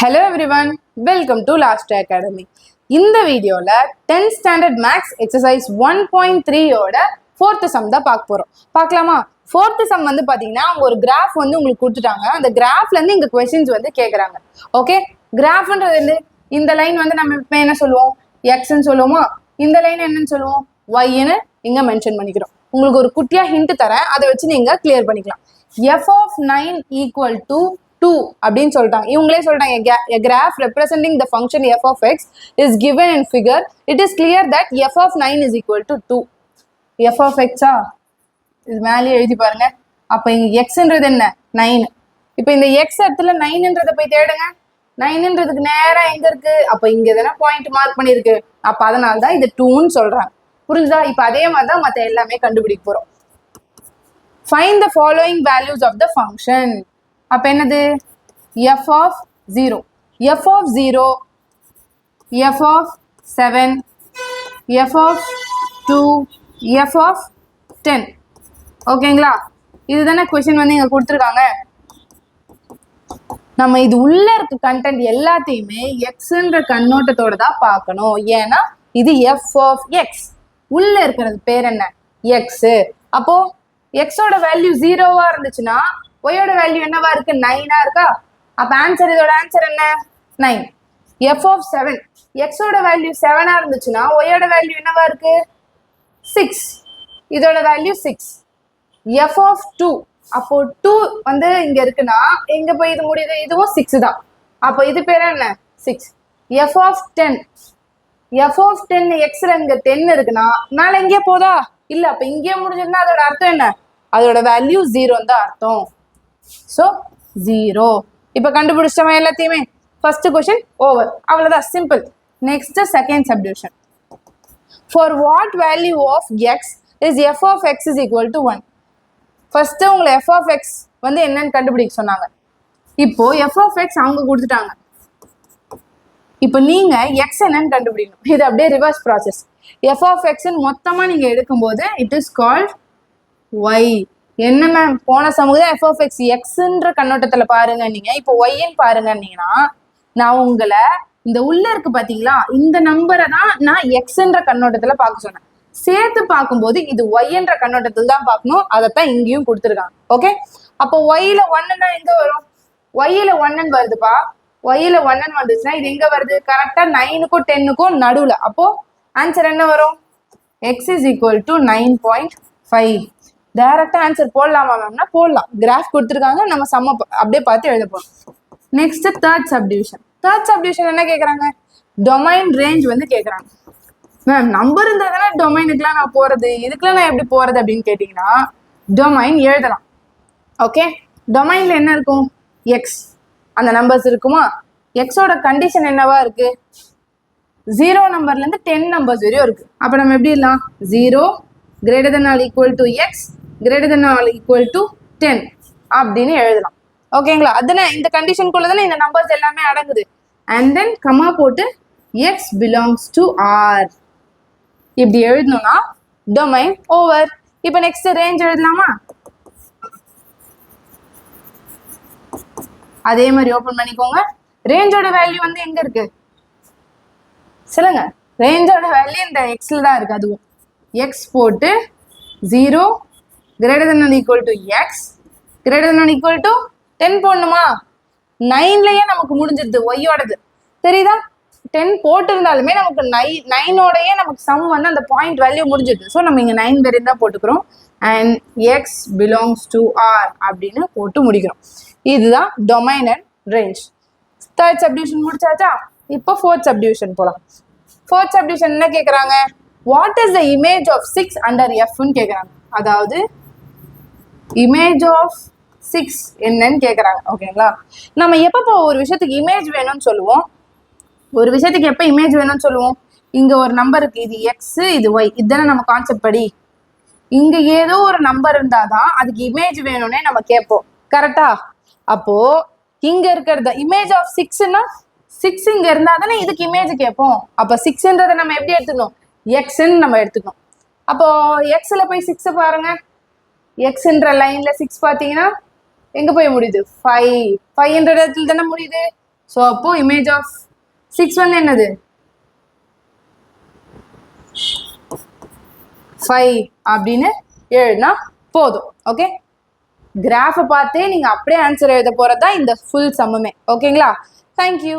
Hello everyone, welcome to Last Academy. இந்த வீடியோல 10th standard maths exercise 1.3 ஓட 4th some தான் பார்க்க போறோம். பார்க்கலாமா? 4th சம் வந்து பாத்தீங்கன்னா அவங்க ஒரு கிராஃப் வந்து உங்களுக்கு கொடுத்துட்டாங்க. அந்த கிராஃப்ல இருந்து இங்க क्वेश्चंस வந்து கேக்குறாங்க. ஓகே, கிராஃப்ன்றது வந்து இந்த லைன் வந்து நம்ம இப்ப என்ன சொல்லுவோம்? x ன்னு சொல்லுவோமா? இந்த லைன் என்னன்னு சொல்லுவோம்? y ன்னு இங்க மென்ஷன் பண்ணிக்கிறோம். உங்களுக்கு ஒரு குட்டியா ஹிண்ட் தரேன், அதை வச்சு நீங்க கிளியர் பண்ணிக்கலாம். f of 9 equal to 2 அப்படின்னு சொல்லிட்டாங்க. இவங்களே சொல்லிட்டாங்க a graph representing the function f of x is given in figure. It is clear that f of 9 is equal to 2. f of x இது மேலே எழுதி பாருங்க. அப்ப இங்க xன்றது என்ன? 9. இப்போ இந்த x இடத்துல 9ன்றத போய் தேடுங்க. 9ன்றதுக்கு நேரா எங்க இருக்கு? அப்ப இங்க தான பாயிண்ட் மார்க் பண்ணிருக்கு. அப்ப அதனால தான் இது 2ன்னு சொல்றாங்க. புரிஞ்சுதா? இப்போ அதே மாதிரி தான் மத்த எல்லாமே கண்டுபிடிக்க போறோம். Find the following values of the function. அப்ப என்னது? f of 0, f of 0, f of 7, f of 2, f of 10. ஓகேங்களா? இதுதானே क्वेश्चन வந்து இங்க கொடுத்துருக்காங்க. நம்ம இது உள்ள இருக்க கண்டென்ட் எல்லாத்தையுமே எக்ஸ்ன்ற கண்ணோட்டத்தோட தான் பார்க்கணும். ஏன்னா இது f of x. உள்ள இருக்கிறது பேர் என்ன? x. அப்போ எக்ஸோட வேல்யூ 0வா இருந்துச்சுன்னா ஒயோட வேல்யூ என்னவா இருக்கு? 9ஆ இருக்கா? அப்ப ஆன்சர், இதோட ஆன்சர் என்ன? 9. f of 7, எக்ஸோட வேல்யூ 7ஆ இருந்துச்சுன்னா ஒயோட வேல்யூ என்னவா இருக்கு? 6. இதோட வேல்யூ 6. f of 2, அப்போ 2 வந்து இங்க இருக்குன்னா எங்க போய் இது முடியுது? இதுவும் 6 தான். அப்போ இது பேர் என்ன? 6. f of 10, f of 10 எக்ஸ்ல இங்க 10 இருக்குன்னா மேல எங்கே போதா? இல்ல. அப்ப இங்கே முடிஞ்சிருந்தா அதோட அர்த்தம் என்ன? அதோட வேல்யூ 0 தான் அர்த்தம். ஸோ 0. இப்போ கண்டுபிடிச்சவன் எல்லாத்தையுமே. ஃபர்ஸ்ட் கொஸ்டின் ஓவர், அவ்வளோதான், simple. Next second subdivision. For what value of x is f of x is equal to 1. First உங்களை எஃப் ஆஃப் எக்ஸ் வந்து என்னன்னு கண்டுபிடிக்க சொன்னாங்க. இப்போ எஃப் ஆஃப் எக்ஸ் அவங்க கொடுத்துட்டாங்க. இப்போ நீங்க எக்ஸ் என்னன்னு கண்டுபிடிக்கணும். இது அப்படியே ரிவர்ஸ் ப்ராசஸ். எஃப் ஆஃப் எக்ஸ்ன்னு மொத்தமா நீங்க எடுக்கும்போது இட் இஸ் கால்ட் ஒய். என்ன மேம், போன சமூகம் எஃப் ஆஃப் எக்ஸ் எக்ஸ்ன்ற கண்ணோட்டத்துல பாருங்க நீங்க, இப்போ ஒய்ன்னு பாருங்கன்னா நான் உங்களை இந்த உள்ள இருக்கு பாத்தீங்களா, இந்த நம்பரை தான் நான் எக்ஸ்ன்ற கண்ணோட்டத்துல பார்க்க சொன்னேன். சேர்த்து பார்க்கும்போது இது ஒய்ன்ற கண்ணோட்டத்துல தான் பார்க்கணும். அதைத்தான் இங்கேயும் கொடுத்துருக்காங்க. ஓகே, அப்போ ஒய்ல ஒன்னுன்னா எங்க வரும்? ஒய்ல ஒன்னு வருதுப்பா. ஒய்ல ஒன்னு வந்துச்சுன்னா இது எங்க வருது? கரெக்டா 9க்கும் 10க்கும் நடுவுல. அப்போ ஆன்சர் என்ன வரும்? X is equal to 9.5. டைரக்டா ஆன்சர் போடலாமா மேம்னா போடலாம். கிராஃப் கொடுத்துருக்காங்க, நம்ம சம்ம அப்படியே பார்த்து எழுத போறோம். Next third subdivision. Third subdivision என்ன கேட்குறாங்க? டொமைன் ரேஞ்ச் வந்து கேட்குறாங்க. மேம் நம்பர் இருந்தால் தானே டொமைனுக்குலாம் நான் போகிறது, இதுக்கெல்லாம் நான் எப்படி போகிறது அப்படின்னு கேட்டிங்கன்னா டொமைன் எழுதலாம். ஓகே, டொமைனில் என்ன இருக்கும்? எக்ஸ். அந்த நம்பர்ஸ் இருக்குமா? எக்ஸோட கண்டிஷன் என்னவா இருக்கு? 0 நம்பர்லேருந்து 10 நம்பர்ஸ் வரையும் இருக்கு. அப்போ நம்ம எப்படி இல்லாம்? 0 greater than or equal to x greater than or equal to 10 அப்படின்னு எழுதலாம். ஓகேங்களா? அதுனா இந்த கண்டிஷனுக்குள்ள தானே இந்த நம்பர்ஸ் எல்லாமே அடங்குது. அண்ட் தென் கமா போட்டு x belongs to r இப்படி எழுதணும்னா டொமைன் ஓவர். இப்போ நெக்ஸ்ட் ரேஞ்ச் எழுதலாமா? அதே மாதிரி ஓபன் பண்ணிக்கோங்க. ரேஞ்சோட வேல்யூ வந்து எங்க இருக்கு சொல்லுங்க? ரேஞ்சோட வேல்யூ இந்த எக்ஸ்ல தான் இருக்கு. அதுவும் எக்ஸ் போட்டு 0 greater than or equal to x greater than or equal to 10 போடணுமா? 9லயே நமக்கு முடிஞ்சிருது ஒய்யோடது. தெரியுதா? 10 போட்டு இருந்தாலுமே நமக்கு 9ஓடயே நமக்கு சம் வந்து அந்த பாயிண்ட் வேல்யூ முடிஞ்சிருது. ஸோ நம்ம இங்க 9 வரையும் தான் போட்டுக்கிறோம். And x belongs to R அப்படின்னு போட்டு முடிக்கிறோம். இதுதான் domain and range. Third subdivision முடிச்சாச்சா? இப்போ ஃபோர்த் சப்டிவிஷன் போலாம். ஃபோர்த் சப்டிவிஷன் என்ன கேட்குறாங்க? What is the image of 6 under எஃப்னு கேட்குறாங்க. அதாவது இமேஜ் ஆஃப் 6 என்னன்னு கேட்குறாங்க. ஓகேங்களா? நம்ம எப்போ ஒரு விஷயத்துக்கு இமேஜ் வேணும்னு சொல்லுவோம்? ஒரு விஷயத்துக்கு எப்போ இமேஜ் வேணும்னு சொல்லுவோம்? இங்க ஒரு நம்பர் இருக்கு, இது எக்ஸ் இது ஒய், இதுதானே நம்ம கான்செப்ட் படி. இங்க ஏதோ ஒரு நம்பர் இருந்தாதான் அதுக்கு இமேஜ் வேணும்னே நம்ம கேட்போம். கரெக்டா? அப்போ இங்க இருக்கிறத இமேஜ் ஆஃப் 6ன்னா 6 இங்க இருந்தா தானே இதுக்கு இமேஜ் கேட்போம். அப்ப 6ன்றதை நம்ம எப்படி எடுத்துக்கணும்? எக்ஸ்ன்னு நம்ம எடுத்துக்கணும். அப்போ எக்ஸ்ல போய் 6 பாருங்க. எக்ஸ்ன்ற லைன்ல 6 பார்த்தீங்கன்னா எங்க போய் முடியுது? 5. 5ன்ற இடத்துல தானே முடியுது. ஸோ அப்போ இமேஜ் ஆஃப் 6 வந்து என்னது 5 அப்படின்னு எழுதினா போதும். ஓகே, கிராஃபை பார்த்தே நீங்க அப்படியே ஆன்சர் எழுத போறது தான் இந்த ஃபுல் சம்முமே. ஓகேங்களா? தேங்க்யூ.